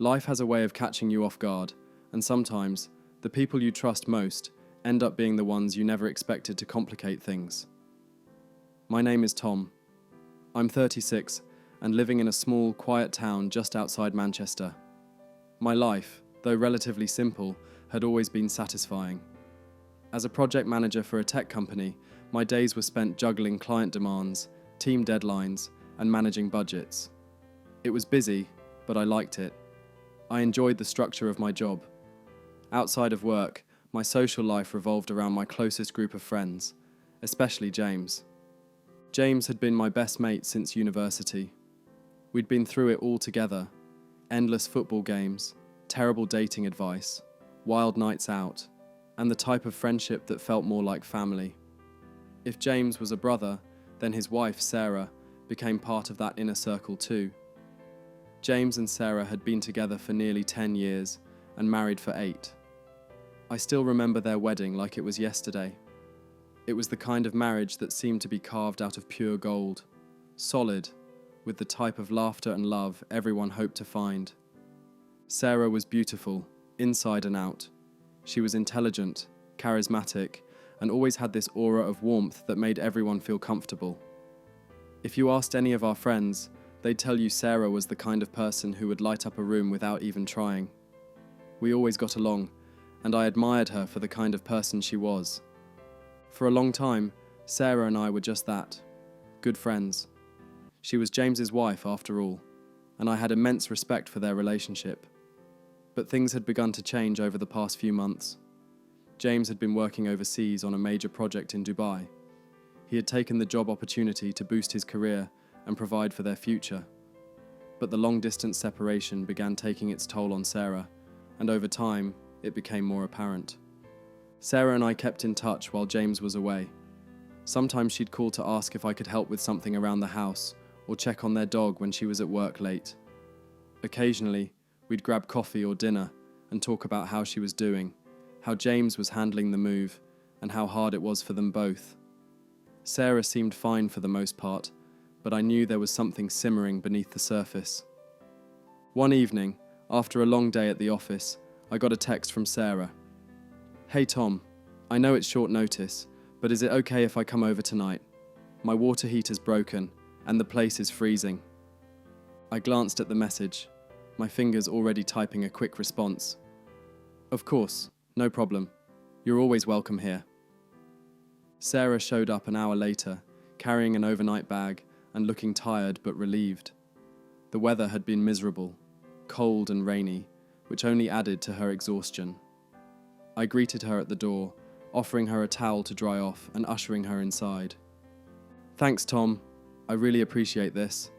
Life has a way of catching you off guard, and sometimes, the people you trust most end up being the ones you never expected to complicate things. My name is Tom. I'm 36 and living in a small, quiet town just outside Manchester. My life, though relatively simple, had always been satisfying. As a project manager for a tech company, my days were spent juggling client demands, team deadlines, and managing budgets. It was busy, but I liked it. I enjoyed the structure of my job. Outside of work, my social life revolved around my closest group of friends, especially James. James had been my best mate since university. We'd been through it all together: endless football games, terrible dating advice, wild nights out, and the type of friendship that felt more like family. If James was a brother, then his wife, Sarah, became part of that inner circle too. James and Sarah had been together for nearly 10 years and married for 8. I still remember their wedding like it was yesterday. It was the kind of marriage that seemed to be carved out of pure gold, solid, with the type of laughter and love everyone hoped to find. Sarah was beautiful, inside and out. She was intelligent, charismatic, and always had this aura of warmth that made everyone feel comfortable. If you asked any of our friends, they'd tell you Sarah was the kind of person who would light up a room without even trying. We always got along, and I admired her for the kind of person she was. For a long time, Sarah and I were just that, good friends. She was James's wife after all, and I had immense respect for their relationship. But things had begun to change over the past few months. James had been working overseas on a major project in Dubai. He had taken the job opportunity to boost his career and provide for their future. But the long-distance separation began taking its toll on Sarah, and over time, it became more apparent. Sarah and I kept in touch while James was away. Sometimes she'd call to ask if I could help with something around the house, or check on their dog when she was at work late. Occasionally, we'd grab coffee or dinner and talk about how she was doing, how James was handling the move, and how hard it was for them both. Sarah seemed fine for the most part, but I knew there was something simmering beneath the surface. One evening, after a long day at the office, I got a text from Sarah. "Hey Tom, I know it's short notice, but is it okay if I come over tonight? My water heater's broken, and the place is freezing." I glanced at the message, my fingers already typing a quick response. "Of course, no problem. You're always welcome here." Sarah showed up an hour later, carrying an overnight bag and looking tired but relieved. The weather had been miserable, cold and rainy, which only added to her exhaustion. I greeted her at the door, offering her a towel to dry off and ushering her inside. "Thanks, Tom. I really appreciate this.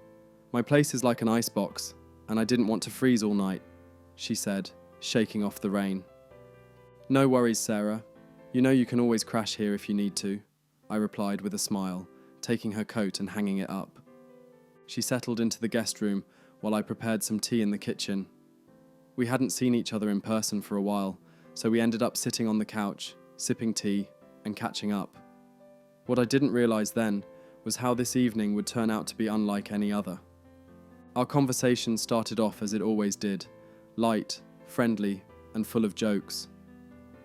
My place is like an icebox, and I didn't want to freeze all night," she said, shaking off the rain. "No worries, Sarah. You know you can always crash here if you need to," I replied with a smile, taking her coat and hanging it up. She settled into the guest room while I prepared some tea in the kitchen. We hadn't seen each other in person for a while, so we ended up sitting on the couch, sipping tea, and catching up. What I didn't realize then was how this evening would turn out to be unlike any other. Our conversation started off as it always did, light, friendly, and full of jokes.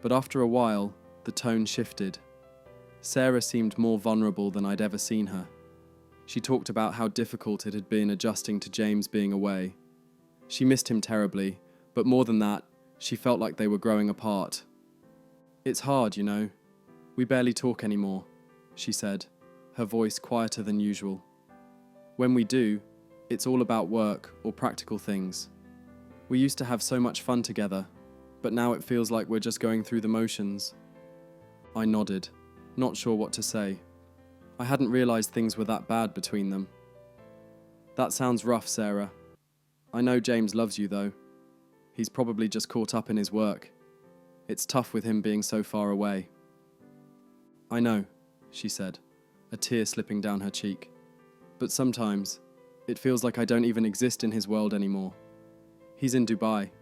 But after a while, the tone shifted. Sarah seemed more vulnerable than I'd ever seen her. She talked about how difficult it had been adjusting to James being away. She missed him terribly, but more than that, she felt like they were growing apart. "It's hard, you know. We barely talk anymore," she said, her voice quieter than usual. "When we do, it's all about work or practical things. We used to have so much fun together, but now it feels like we're just going through the motions." I nodded, not sure what to say. I hadn't realized things were that bad between them. "That sounds rough, Sarah. I know James loves you, though. He's probably just caught up in his work. It's tough with him being so far away." "I know," she said, a tear slipping down her cheek. "But sometimes, it feels like I don't even exist in his world anymore. He's in Dubai,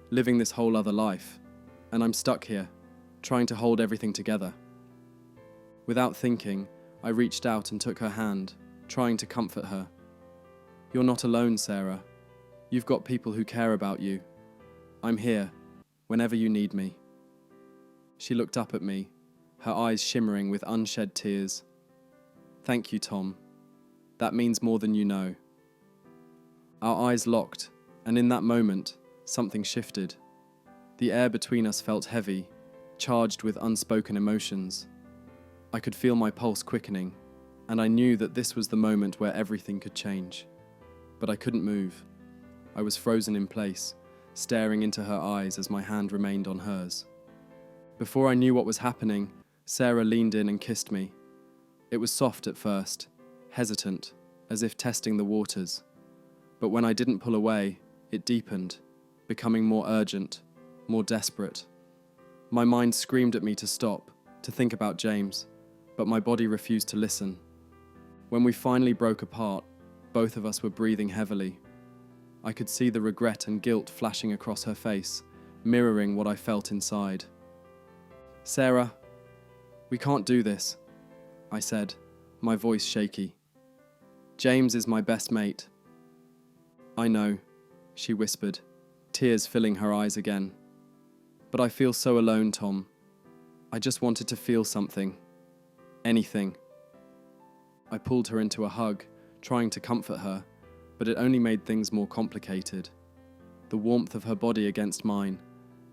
living this whole other life, and I'm stuck here, trying to hold everything together." Without thinking, I reached out and took her hand, trying to comfort her. "You're not alone, Sarah. You've got people who care about you, I'm here, whenever you need me. She looked up at me, her eyes shimmering with unshed tears. Thank you, Tom. That means more than you know. Our eyes locked, and in that moment, something shifted. The air between us felt heavy, charged with unspoken emotions. I could feel my pulse quickening, and I knew that this was the moment where everything could change. But I couldn't move. I was frozen in place, staring into her eyes as my hand remained on hers. Before I knew what was happening, Sarah leaned in and kissed me. It was soft at first, hesitant, as if testing the waters. But when I didn't pull away, it deepened, becoming more urgent, more desperate. My mind screamed at me to stop, to think about James, but my body refused to listen. When we finally broke apart, both of us were breathing heavily. I could see the regret and guilt flashing across her face, mirroring what I felt inside. Sarah, we can't do this, I said, my voice shaky. James is my best mate. I know, she whispered, tears filling her eyes again. But I feel so alone, Tom. I just wanted to feel something. Anything. I pulled her into a hug, trying to comfort her, but it only made things more complicated. The warmth of her body against mine,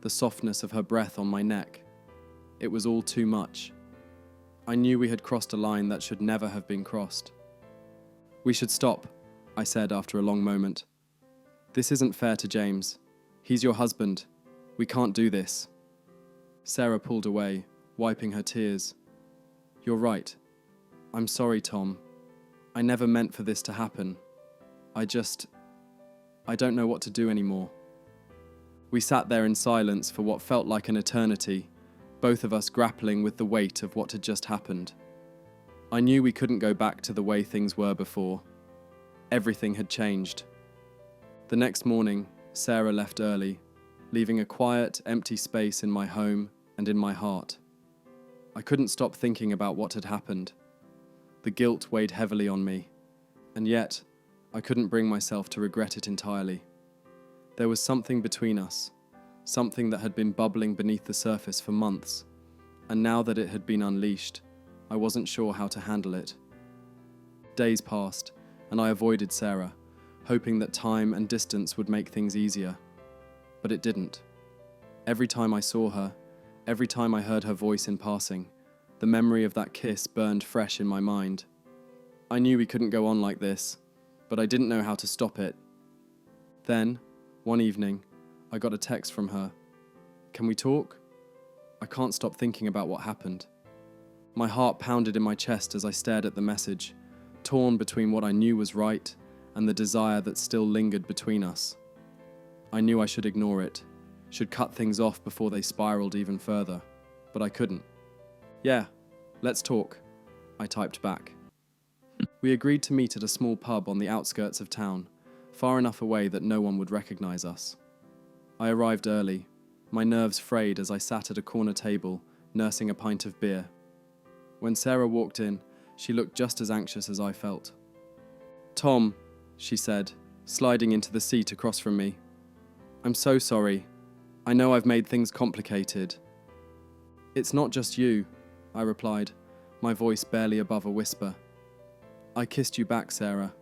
the softness of her breath on my neck. It was all too much. I knew we had crossed a line that should never have been crossed. We should stop, I said after a long moment. This isn't fair to James. He's your husband. We can't do this. Sarah pulled away, wiping her tears. You're right. I'm sorry, Tom. I never meant for this to happen. I don't know what to do anymore. We sat there in silence for what felt like an eternity, both of us grappling with the weight of what had just happened. I knew we couldn't go back to the way things were before. Everything had changed. The next morning, Sarah left early, leaving a quiet, empty space in my home and in my heart. I couldn't stop thinking about what had happened. The guilt weighed heavily on me, and yet I couldn't bring myself to regret it entirely. There was something between us, something that had been bubbling beneath the surface for months, and now that it had been unleashed, I wasn't sure how to handle it. Days passed, and I avoided Sarah, hoping that time and distance would make things easier. But it didn't. Every time I saw her, every time I heard her voice in passing, the memory of that kiss burned fresh in my mind. I knew we couldn't go on like this, but I didn't know how to stop it. Then, one evening, I got a text from her. Can we talk? I can't stop thinking about what happened. My heart pounded in my chest as I stared at the message, torn between what I knew was right and the desire that still lingered between us. I knew I should ignore it, should cut things off before they spiraled even further, but I couldn't. Yeah, let's talk, I typed back. We agreed to meet at a small pub on the outskirts of town, far enough away that no one would recognize us. I arrived early, my nerves frayed as I sat at a corner table, nursing a pint of beer. When Sarah walked in, she looked just as anxious as I felt. Tom, she said, sliding into the seat across from me. I'm so sorry. I know I've made things complicated. It's not just you, I replied, my voice barely above a whisper. I kissed you back, Sarah.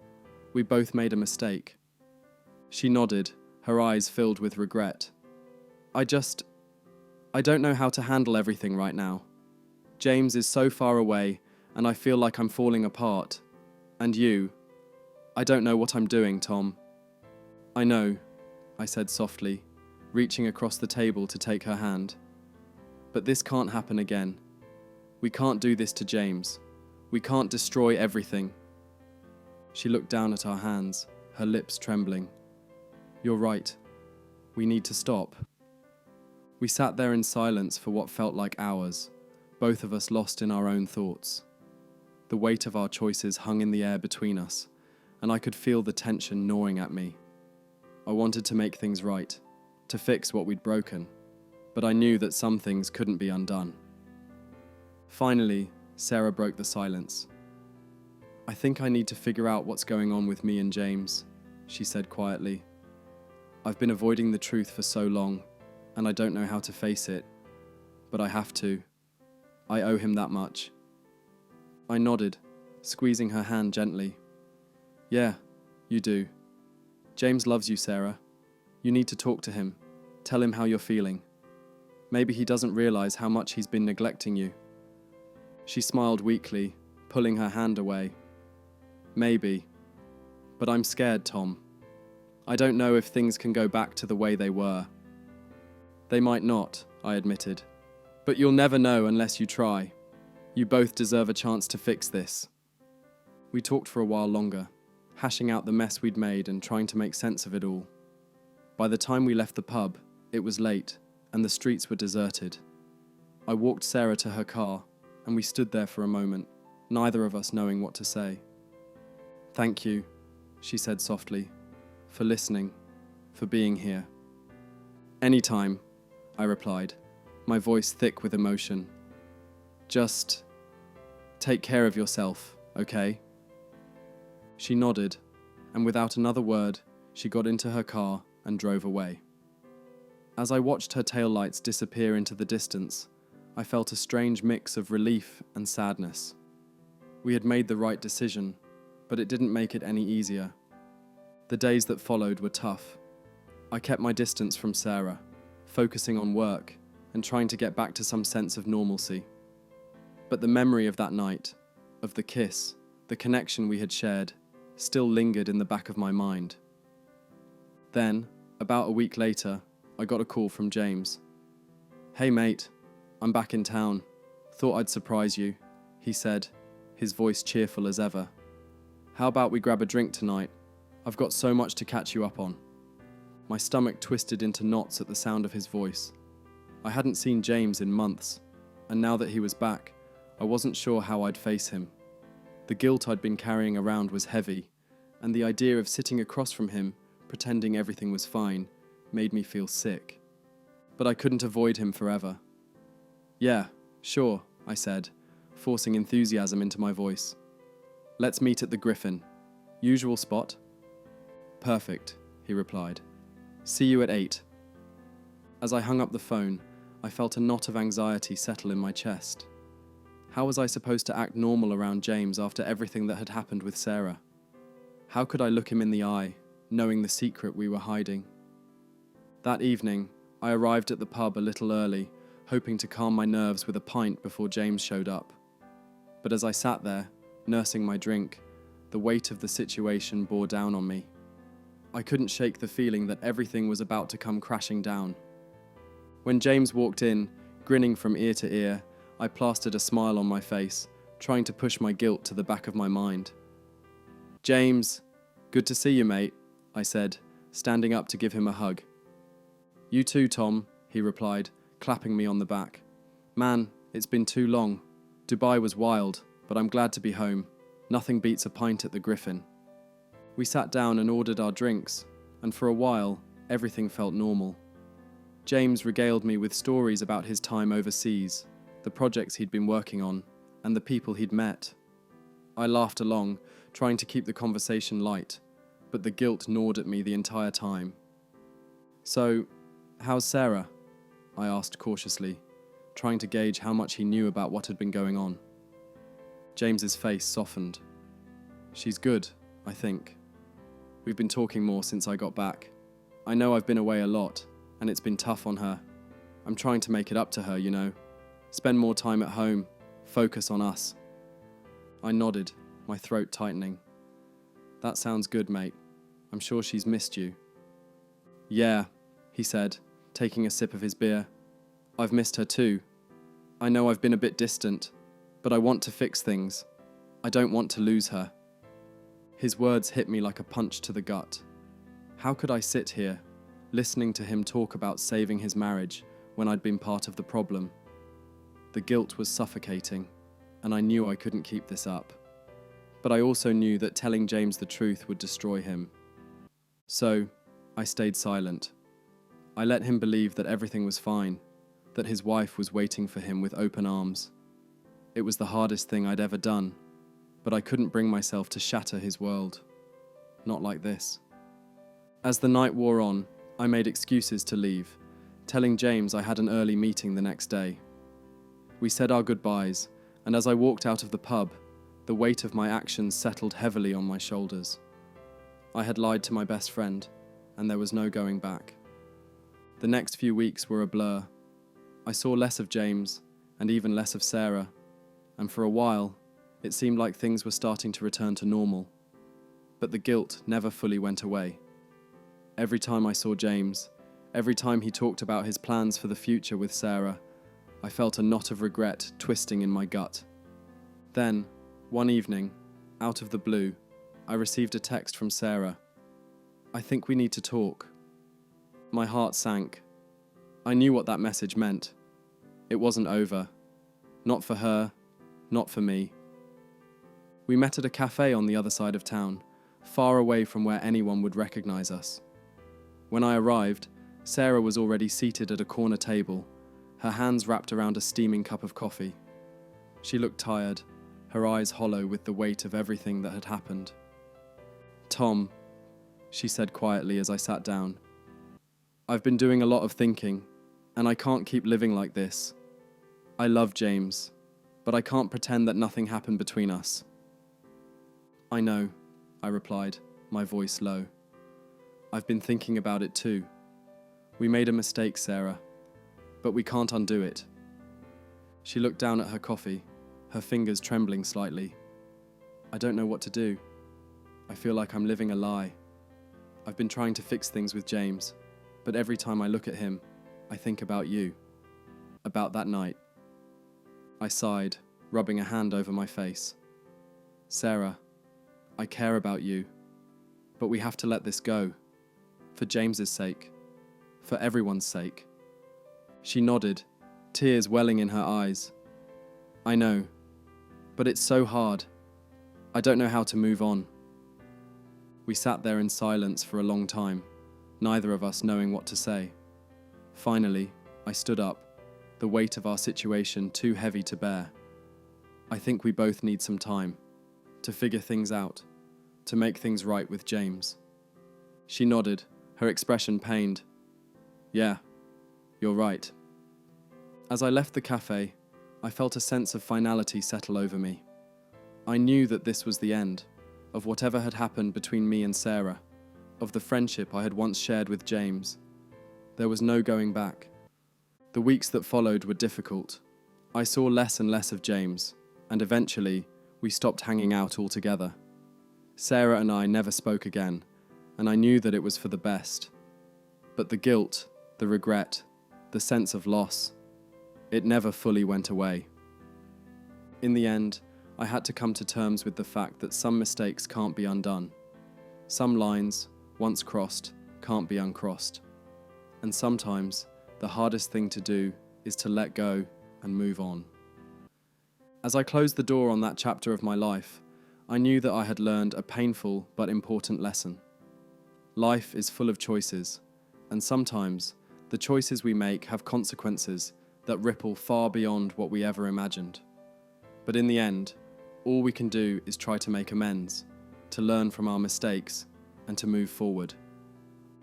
We both made a mistake. She nodded, her eyes filled with regret. I don't know how to handle everything right now. James is so far away, and I feel like I'm falling apart. And you. I don't know what I'm doing, Tom. I know, I said softly, reaching across the table to take her hand. But this can't happen again. We can't do this to James. We can't destroy everything. She looked down at our hands, her lips trembling. You're right. We need to stop. We sat there in silence for what felt like hours, both of us lost in our own thoughts. The weight of our choices hung in the air between us, and I could feel the tension gnawing at me. I wanted to make things right, to fix what we'd broken, but I knew that some things couldn't be undone. Finally, Sarah broke the silence. I think I need to figure out what's going on with me and James, she said quietly. I've been avoiding the truth for so long, and I don't know how to face it. But I have to. I owe him that much. I nodded, squeezing her hand gently. Yeah, you do. James loves you, Sarah. You need to talk to him. Tell him how you're feeling. Maybe he doesn't realize how much he's been neglecting you. She smiled weakly, pulling her hand away. Maybe. But I'm scared, Tom. I don't know if things can go back to the way they were. They might not, I admitted. But you'll never know unless you try. You both deserve a chance to fix this. We talked for a while longer, hashing out the mess we'd made and trying to make sense of it all. By the time we left the pub, it was late, and the streets were deserted. I walked Sarah to her car, and we stood there for a moment, neither of us knowing what to say. Thank you, she said softly, for listening, for being here. Anytime, I replied, my voice thick with emotion. Just take care of yourself, okay? She nodded, and without another word, she got into her car and drove away. As I watched her taillights disappear into the distance, I felt a strange mix of relief and sadness. We had made the right decision, but it didn't make it any easier. The days that followed were tough. I kept my distance from Sarah, focusing on work and trying to get back to some sense of normalcy. But the memory of that night, of the kiss, the connection we had shared, still lingered in the back of my mind. Then, about a week later, I got a call from James. Hey mate, I'm back in town. Thought I'd surprise you, he said, his voice cheerful as ever. How about we grab a drink tonight? I've got so much to catch you up on. My stomach twisted into knots at the sound of his voice. I hadn't seen James in months, and now that he was back, I wasn't sure how I'd face him. The guilt I'd been carrying around was heavy, and the idea of sitting across from him, pretending everything was fine, made me feel sick. But I couldn't avoid him forever. Yeah, sure, I said, forcing enthusiasm into my voice. Let's meet at the Griffin. Usual spot? Perfect, he replied. See you at 8. As I hung up the phone, I felt a knot of anxiety settle in my chest. How was I supposed to act normal around James after everything that had happened with Sarah? How could I look him in the eye, knowing the secret we were hiding? That evening, I arrived at the pub a little early, hoping to calm my nerves with a pint before James showed up. But as I sat there, nursing my drink, the weight of the situation bore down on me. I couldn't shake the feeling that everything was about to come crashing down. When James walked in, grinning from ear to ear, I plastered a smile on my face, trying to push my guilt to the back of my mind. James, good to see you, mate, I said, standing up to give him a hug. You too, Tom, he replied, clapping me on the back. Man, it's been too long. Dubai was wild, but I'm glad to be home. Nothing beats a pint at the Griffin. We sat down and ordered our drinks, and for a while, everything felt normal. James regaled me with stories about his time overseas, the projects he'd been working on, and the people he'd met. I laughed along, trying to keep the conversation light, but the guilt gnawed at me the entire time. So, how's Sarah? I asked cautiously, trying to gauge how much he knew about what had been going on. James's face softened. She's good, I think. We've been talking more since I got back. I know I've been away a lot, and it's been tough on her. I'm trying to make it up to her, you know. Spend more time at home, focus on us. I nodded, my throat tightening. That sounds good, mate. I'm sure she's missed you. Yeah, he said, taking a sip of his beer. I've missed her too. I know I've been a bit distant, but I want to fix things. I don't want to lose her. His words hit me like a punch to the gut. How could I sit here, listening to him talk about saving his marriage when I'd been part of the problem? The guilt was suffocating, and I knew I couldn't keep this up. But I also knew that telling James the truth would destroy him. So, I stayed silent. I let him believe that everything was fine, that his wife was waiting for him with open arms. It was the hardest thing I'd ever done, but I couldn't bring myself to shatter his world. Not like this. As the night wore on, I made excuses to leave, telling James I had an early meeting the next day. We said our goodbyes, and as I walked out of the pub, the weight of my actions settled heavily on my shoulders. I had lied to my best friend, and there was no going back. The next few weeks were a blur. I saw less of James, and even less of Sarah, and for a while, it seemed like things were starting to return to normal. But the guilt never fully went away. Every time I saw James, every time he talked about his plans for the future with Sarah, I felt a knot of regret twisting in my gut. Then, one evening, out of the blue, I received a text from Sarah. "I think we need to talk." My heart sank. I knew what that message meant. It wasn't over. Not for her, not for me. We met at a cafe on the other side of town, far away from where anyone would recognize us. When I arrived, Sarah was already seated at a corner table, her hands wrapped around a steaming cup of coffee. She looked tired, her eyes hollow with the weight of everything that had happened. "Tom," she said quietly as I sat down, "I've been doing a lot of thinking, and I can't keep living like this. I love James, but I can't pretend that nothing happened between us." "I know," I replied, my voice low. "I've been thinking about it too. We made a mistake, Sarah, but we can't undo it." She looked down at her coffee, her fingers trembling slightly. "I don't know what to do. I feel like I'm living a lie. I've been trying to fix things with James, but every time I look at him, I think about you. About that night." I sighed, rubbing a hand over my face. "Sarah, I care about you, but we have to let this go. For James's sake. For everyone's sake." She nodded, tears welling in her eyes. "I know, but it's so hard. I don't know how to move on." We sat there in silence for a long time, neither of us knowing what to say. Finally, I stood up, the weight of our situation too heavy to bear. "I think we both need some time to figure things out, to make things right with James." She nodded, her expression pained. "Yeah, you're right." As I left the cafe, I felt a sense of finality settle over me. I knew that this was the end of whatever had happened between me and Sarah, of the friendship I had once shared with James. There was no going back. The weeks that followed were difficult. I saw less and less of James, and eventually, we stopped hanging out altogether. Sarah and I never spoke again, and I knew that it was for the best. But the guilt, the regret, the sense of loss, it never fully went away. In the end, I had to come to terms with the fact that some mistakes can't be undone. Some lines, once crossed, can't be uncrossed. And sometimes, the hardest thing to do is to let go and move on. As I closed the door on that chapter of my life, I knew that I had learned a painful but important lesson. Life is full of choices, and sometimes the choices we make have consequences that ripple far beyond what we ever imagined. But in the end, all we can do is try to make amends, to learn from our mistakes, and to move forward.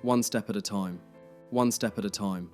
One step at a time, one step at a time.